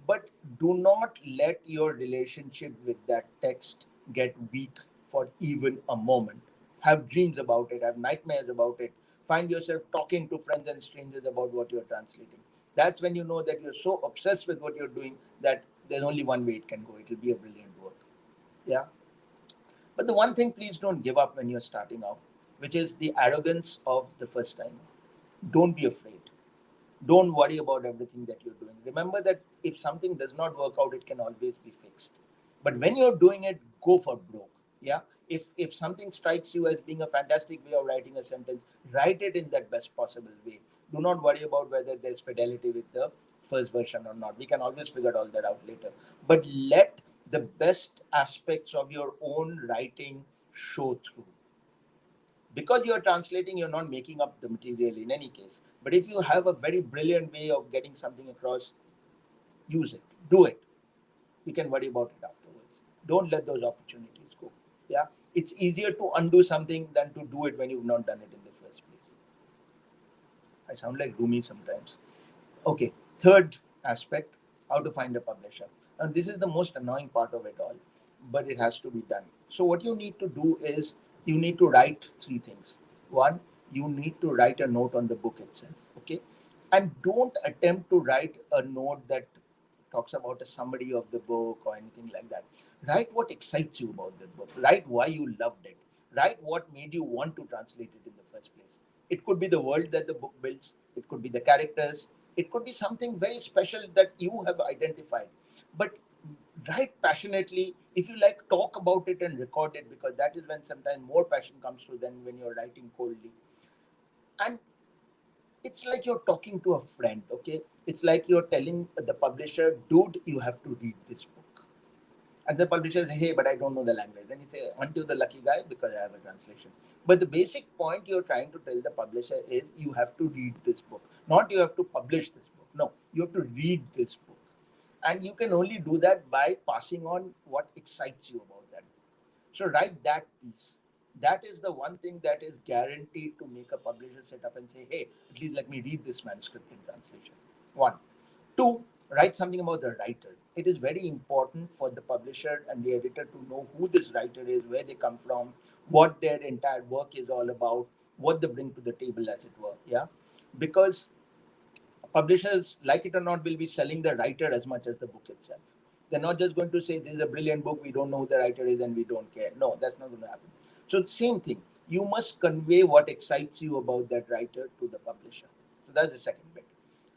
Speaker 2: But do not let your relationship with that text get weak for even a moment. Have dreams about it, have nightmares about it. Find yourself talking to friends and strangers about what you're translating. That's when you know that you're so obsessed with what you're doing that there's only one way it can go. It'll be a brilliant work. Yeah. But the one thing, please don't give up when you're starting out, which is the arrogance of the first timer. Don't be afraid. Don't worry about everything that you're doing. Remember that if something does not work out, it can always be fixed. But when you're doing it, go for broke. Yeah. If something strikes you as being a fantastic way of writing a sentence, write it in that best possible way. Do not worry about whether there's fidelity with the first version or not. We can always figure all that out later. But let the best aspects of your own writing show through. Because you're translating, you're not making up the material in any case. But if you have a very brilliant way of getting something across, use it, do it. We can worry about it afterwards. Don't let those opportunities go. Yeah, it's easier to undo something than to do it when you've not done it in the first place. I sound like Rumi sometimes. Okay, third aspect, how to find a publisher. And this is the most annoying part of it all, but it has to be done. So what you need to do is you need to write three things. One, you need to write a note on the book itself. Okay, and don't attempt to write a note that talks about a summary of the book or anything like that. Write what excites you about the book. Write why you loved it. Write what made you want to translate it in the first place. It could be the world that the book builds. It could be the characters. It could be something very special that you have identified. But write passionately. If you like, talk about it and record it, because that is when sometimes more passion comes through than when you're writing coldly. And it's like you're talking to a friend. Okay, it's like you're telling the publisher, dude, you have to read this book. And the publisher says, hey, but I don't know the language. Then you say, aren't you the lucky guy? Because I have a translation. But the basic point you're trying to tell the publisher is you have to read this book, not you have to publish this book. No, you have to read this book. And you can only do that by passing on what excites you about that book. So write that piece. That is the one thing that is guaranteed to make a publisher sit up and say, hey, at least let me read this manuscript in translation. One. Two, write something about the writer. It is very important for the publisher and the editor to know who this writer is, where they come from, what their entire work is all about, what they bring to the table, as it were. Yeah. Because publishers, like it or not, will be selling the writer as much as the book itself. They're not just going to say, this is a brilliant book, we don't know who the writer is and we don't care. No, that's not going to happen. So, same thing. You must convey what excites you about that writer to the publisher. So, that's the second bit.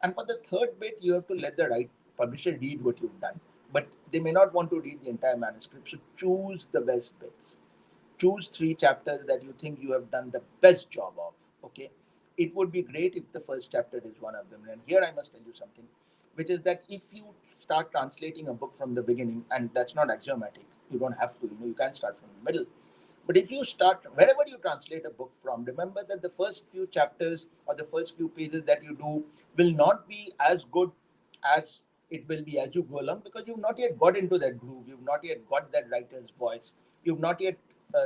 Speaker 2: And for the third bit, you have to let the publisher read what you've done. But they may not want to read the entire manuscript. So, choose the best bits. Choose three chapters that you think you have done the best job of. Okay, it would be great if the first chapter is one of them. And here I must tell you something, which is that if you start translating a book from the beginning, and that's not axiomatic, you don't have to, you can start from the middle. But if you start wherever you translate a book from, remember that the first few chapters or the first few pages that you do will not be as good as it will be as you go along, because you've not yet got into that groove, you've not yet got that writer's voice, you've not yet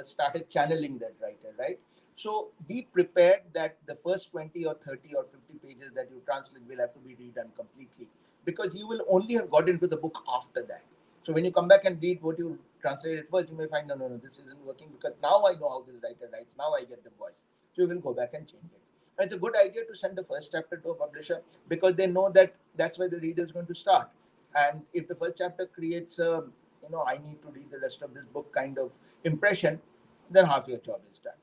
Speaker 2: started channeling that writer, right? So be prepared that the first 20 or 30 or 50 pages that you translate will have to be redone completely, because you will only have got into the book after that. So when you come back and read what you translated first, you may find, no, no, no, this isn't working, because now I know how this writer writes, now I get the voice. So you will go back and change it. And it's a good idea to send the first chapter to a publisher, because they know that that's where the reader is going to start. And if the first chapter creates a, I need to read the rest of this book kind of impression, then half your job is done.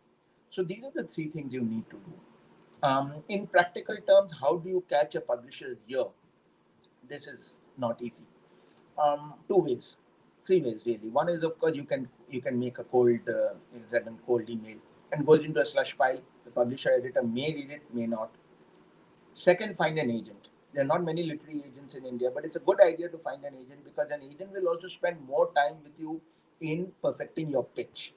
Speaker 2: So these are the three things you need to do. In practical terms, how do you catch a publisher's ear? This is not easy. Two ways, three ways really. One is, of course, you can make a cold email and goes into a slush pile. The publisher editor may read it, may not. Second, find an agent. There are not many literary agents in India, but it's a good idea to find an agent, because an agent will also spend more time with you in perfecting your pitch.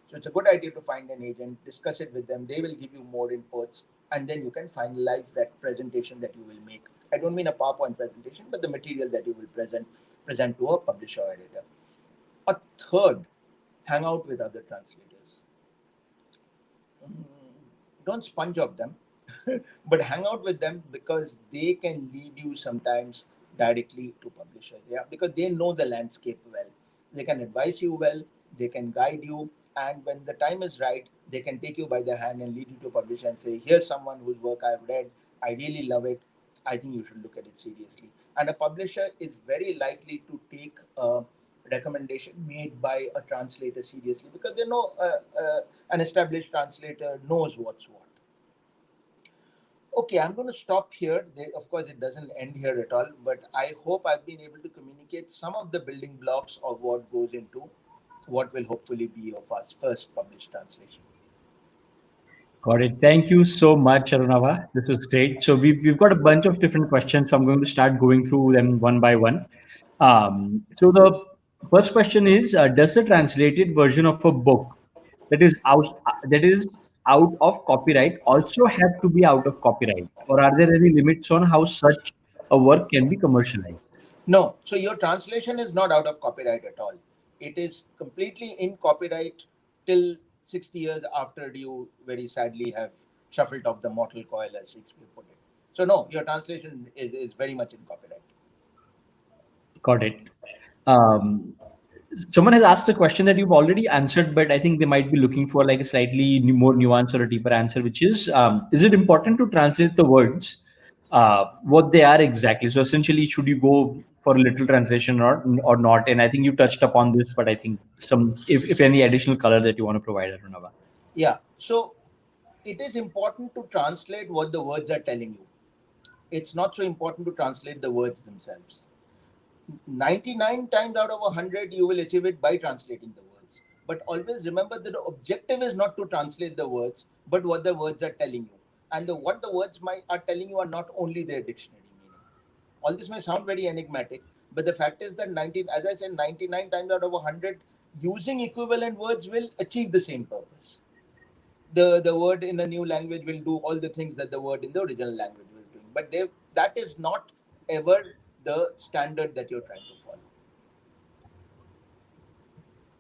Speaker 2: So it's a good idea to find an agent, discuss it with them. They will give you more inputs, and then you can finalize that presentation that you will make. I don't mean a PowerPoint presentation, but the material that you will present to a publisher or editor. A third, hang out with other translators. Mm, don't sponge off them, but hang out with them because they can lead you sometimes directly to publishers. Yeah, because they know the landscape well. They can advise you well, they can guide you, and when the time is right, they can take you by the hand and lead you to a publisher and say, here's someone whose work I've read, I really love it, I think you should look at it seriously. And a publisher is very likely to take a recommendation made by a translator seriously because they know an established translator knows what's what. Okay, I'm going to stop here. Of course, it doesn't end here at all, but I hope I've been able to communicate some of the building blocks of what goes into what will hopefully be your first published translation.
Speaker 1: Got it. Thank you so much, Arunava. This was great. So we've got a bunch of different questions. So I'm going to start going through them one by one. So the first question is: does the translated version of a book that is out of copyright also have to be out of copyright, or are there any limits on how such a work can be commercialized?
Speaker 2: No, so your translation is not out of copyright at all. It is completely in copyright till 60 years after you very sadly have shuffled off the mortal coil, as Shakespeare put it. So, no, your translation is very much in copyright.
Speaker 1: Got it. Um, Someone has asked a question that you've already answered, but I think they might be looking for like a slightly more nuanced or a deeper answer, which is it important to translate the words, what they are exactly? So essentially, should you go for a literal translation or not? And I think you touched upon this, but I think if any additional color that you want to provide, Arunava.
Speaker 2: Yeah, so it is important to translate what the words are telling you. It's not so important to translate the words themselves. 99 times out of 100 you will achieve it by translating the words, but always remember that the objective is not to translate the words but what the words are telling you, and what the words are telling you are not only their dictionary meaning. All this may sound very enigmatic, but the fact is that 19, as I said, 99 times out of 100 using equivalent words will achieve the same purpose. The word in a new language will do all the things that the word in the original language was doing, but that is not ever the standard that you're trying to follow.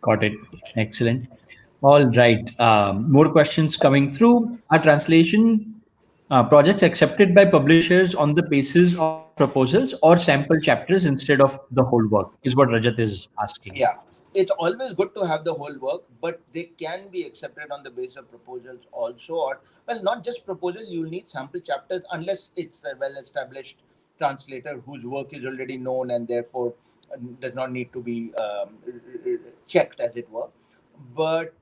Speaker 1: Got it. Excellent. All right. More questions coming through. Are translation projects accepted by publishers on the basis of proposals or sample chapters instead of the whole work? Is what Rajat is asking.
Speaker 2: Yeah, it's always good to have the whole work, but they can be accepted on the basis of proposals also, or well, not just proposals. You'll need sample chapters unless it's a well-established translator whose work is already known and therefore does not need to be checked, as it were. But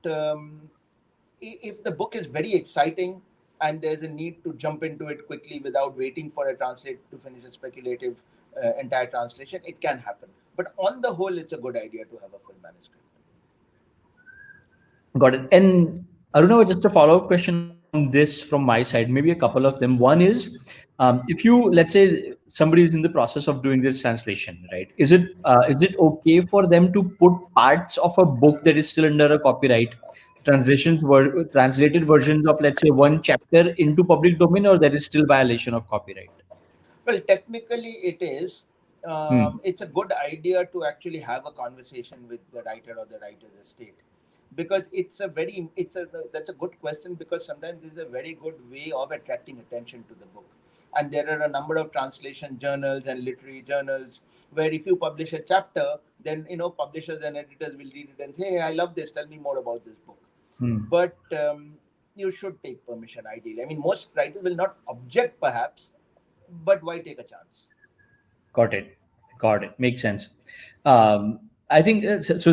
Speaker 2: if the book is very exciting and there's a need to jump into it quickly without waiting for a translator to finish a speculative entire translation, it can happen. But on the whole, it's a good idea to have a full manuscript.
Speaker 1: Got it. And Aruna, just a follow-up question on this from my side, maybe a couple of them. One is, if you, let's say, somebody is in the process of doing this translation, right? Is it okay for them to put parts of a book that is still under a copyright, translated versions of, let's say, one chapter into public domain, or that is still violation of copyright?
Speaker 2: Well, technically, it is.
Speaker 1: Hmm.
Speaker 2: It's a good idea to actually have a conversation with the writer or the writer's estate, because that's a good question, because sometimes this is a very good way of attracting attention to the book. And there are a number of translation journals and literary journals where if you publish a chapter, then publishers and editors will read it and say, hey, I love this, tell me more about this book.
Speaker 1: Hmm.
Speaker 2: But you should take permission ideally. I mean, most writers will not object perhaps, but why take a chance?
Speaker 1: Got it. Got it. Makes sense. I think so.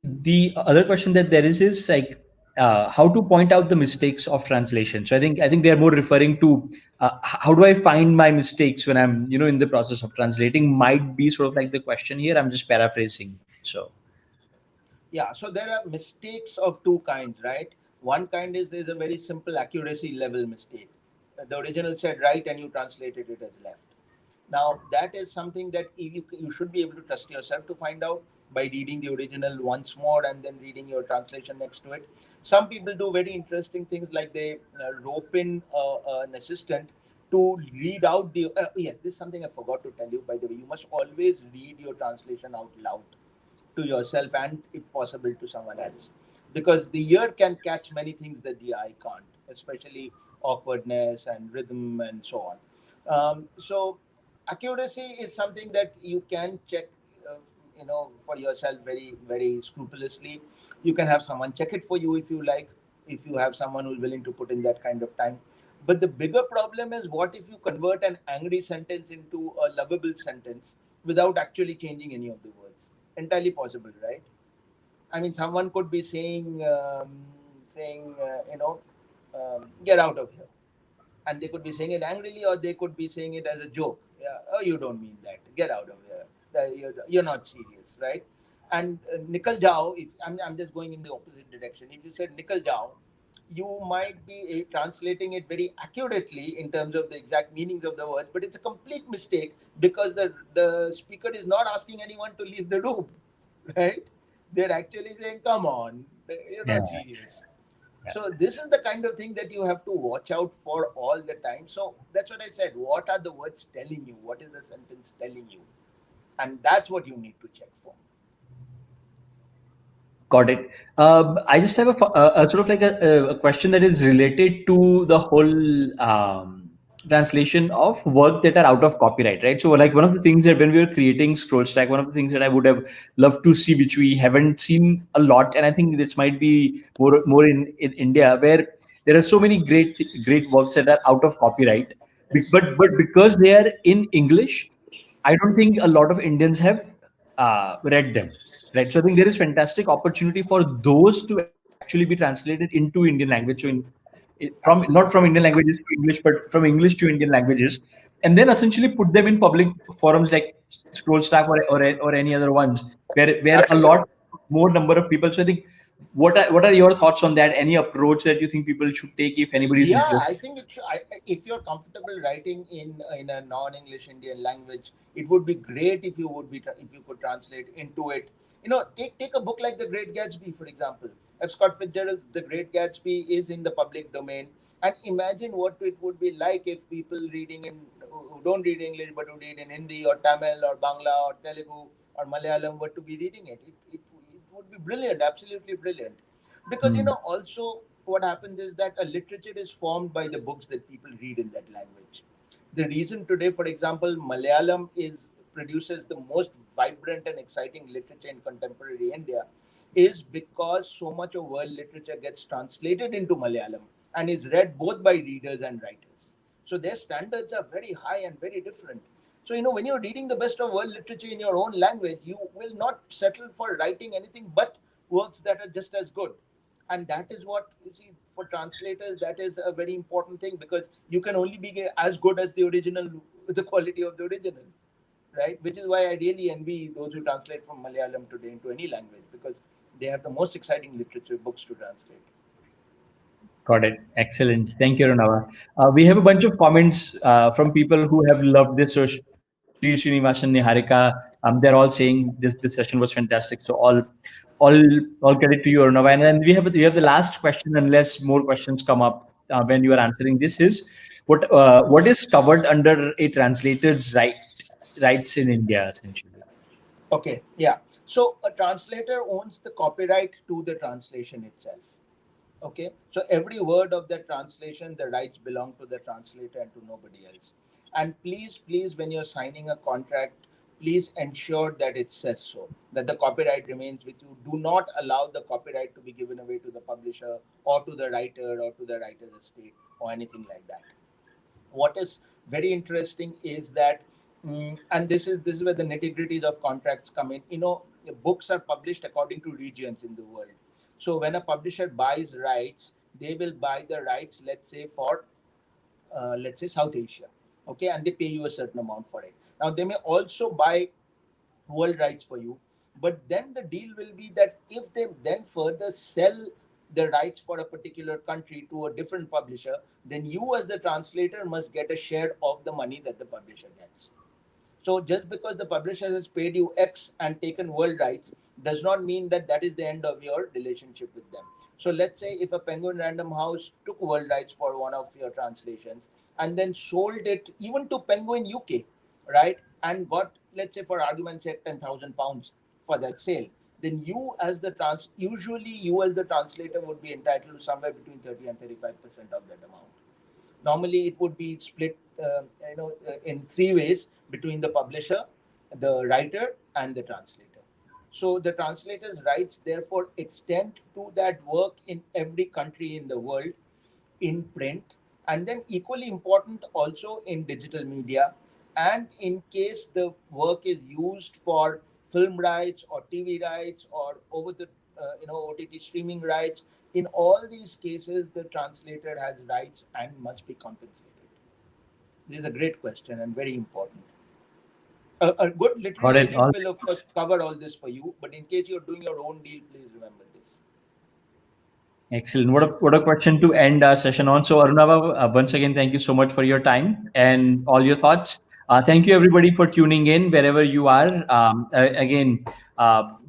Speaker 1: The other question that there is like how to point out the mistakes of translation. So I think they are more referring to how do I find my mistakes when I'm in the process of translating. Might be sort of like the question here. I'm just paraphrasing. So
Speaker 2: Yeah, so there are mistakes of two kinds, right? One kind is there's a very simple accuracy level mistake. The original said right and you translated it as left. Now, that is something that you should be able to trust yourself to find out by reading the original once more and then reading your translation next to it. Some people do very interesting things, like they rope in an assistant to read out the. Yes, this is something I forgot to tell you, by the way. You must always read your translation out loud to yourself and, if possible, to someone else. Because the ear can catch many things that the eye can't, especially awkwardness and rhythm and so on. So accuracy is something that you can check, uh, for yourself very, very scrupulously. You can have someone check it for you if you like, if you have someone who's willing to put in that kind of time. But the bigger problem is, what if you convert an angry sentence into a lovable sentence without actually changing any of the words? Entirely possible, right? I mean, someone could be saying, get out of here, and they could be saying it angrily, or they could be saying it as a joke. Yeah, oh, you don't mean that. Get out of here. You're not serious, right? And nikal jao. If I'm just going in the opposite direction. If you said nikal jao, you might be translating it very accurately in terms of the exact meanings of the words, but it's a complete mistake because the speaker is not asking anyone to leave the room, right? They're actually saying, "Come on, you're
Speaker 1: Yeah.
Speaker 2: not serious."
Speaker 1: Yeah.
Speaker 2: So this is the kind of thing that you have to watch out for all the time. So that's what I said. What are the words telling you? What is the sentence telling you? And that's what you need to check for.
Speaker 1: Got it. I just have a sort of like a question that is related to the whole translation of work that are out of copyright, right? So, like one of the things that when we were creating Scroll Stack, one of the things that I would have loved to see, which we haven't seen a lot, and I think this might be more in India, where there are so many great works that are out of copyright,
Speaker 2: Yes.
Speaker 1: but because they are in English, I don't think a lot of Indians have read them, right? So I think there is fantastic opportunity for those to actually be translated into Indian language. So from not from
Speaker 2: Absolutely.
Speaker 1: Indian languages to English, but from English to Indian languages, and then essentially put them in public forums like Scrollstack or any other ones where a
Speaker 2: Absolutely.
Speaker 1: lot more number of people. So I think what are your thoughts on that? Any approach that you think people should take if anybody is
Speaker 2: Yeah, I
Speaker 1: interested?
Speaker 2: think if you're comfortable writing in a non-English Indian language, it would be great if you if you could translate into it. Take a book like The Great Gatsby, for example. If Scott Fitzgerald's The Great Gatsby is in the public domain, and imagine what it would be like if people reading in who don't read English but who read in Hindi or Tamil or Bangla or Telugu or Malayalam were to be reading it. It would be brilliant, absolutely brilliant. Because
Speaker 1: Hmm.
Speaker 2: also what happens is that a literature is formed by the books that people read in that language. The reason today, for example, Malayalam is produces the most vibrant and exciting literature in contemporary India is because so much of world literature gets translated into Malayalam and is read both by readers and writers. So their standards are very high and very different. So when you're reading the best of world literature in your own language, you will not settle for writing anything but works that are just as good. And that is what you see for translators. That is a very important thing, because you can only be as good as the original, the quality of the original, right? Which is why I really envy those who translate from Malayalam today into any language, because they have the most exciting literature books to translate.
Speaker 1: Got it. Excellent. Thank you, Runava. We have a bunch of comments from people who have loved this. So Sri Srinivasan, Niharika, they're all saying this session was fantastic. So all all credit to you, Runava. And then we have the last question, unless more questions come up when you are answering this, is what is covered under a translator's rights in India, essentially.
Speaker 2: Okay, yeah. So a translator owns the copyright to the translation itself. Okay, so every word of the translation, the rights belong to the translator and to nobody else. And please, when you're signing a contract, please ensure that it says so, that the copyright remains with you. Do not allow the copyright to be given away to the publisher or to the writer or to the writer's estate or anything like that. What is very interesting is that, and this is where the nitty gritties of contracts come in. The books are published according to regions in the world. So when a publisher buys rights, they will buy the rights, let's say for let's say South Asia, okay, and they pay you a certain amount for it. Now they may also buy world rights for you, but then the deal will be that if they then further sell the rights for a particular country to a different publisher, then you as the translator must get a share of the money that the publisher gets. So just because the publisher has paid you X and taken world rights does not mean that that is the end of your relationship with them. So let's say if a Penguin Random House took world rights for one of your translations and then sold it even to Penguin UK, right? And got, let's say for argument's sake, £10,000 for that sale. then usually you as the translator would be entitled to somewhere between 30 and 35% of that amount. Normally, it would be split, in three ways between the publisher, the writer, and the translator. So the translator's rights therefore extend to that work in every country in the world, in print, and then equally important also in digital media. And in case the work is used for film rights or TV rights or over the OTT streaming rights, in all these cases the translator has rights and must be compensated. This is a great question and very important. A good
Speaker 1: Got
Speaker 2: literary
Speaker 1: it.
Speaker 2: agent
Speaker 1: All
Speaker 2: will of course cover all this for you, but in case you're doing your own deal, please remember this.
Speaker 1: Excellent. What a question to end our session on. So, Arunava, once again, thank you so much for your time and all your thoughts. Thank you, everybody, for tuning in wherever you are. Again,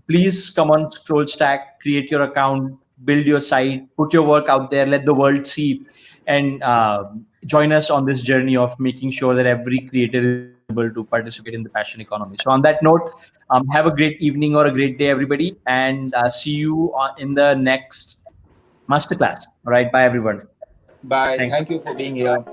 Speaker 1: please come on Scroll Stack, create your account, build your site, put your work out there, let the world see, and join us on this journey of making sure that every creator is able to participate in the passion economy. So, on that note, have a great evening or a great day, everybody, and see you in the next masterclass. All right. Bye, everyone.
Speaker 2: Bye.
Speaker 1: Thanks.
Speaker 2: Thank you for being here.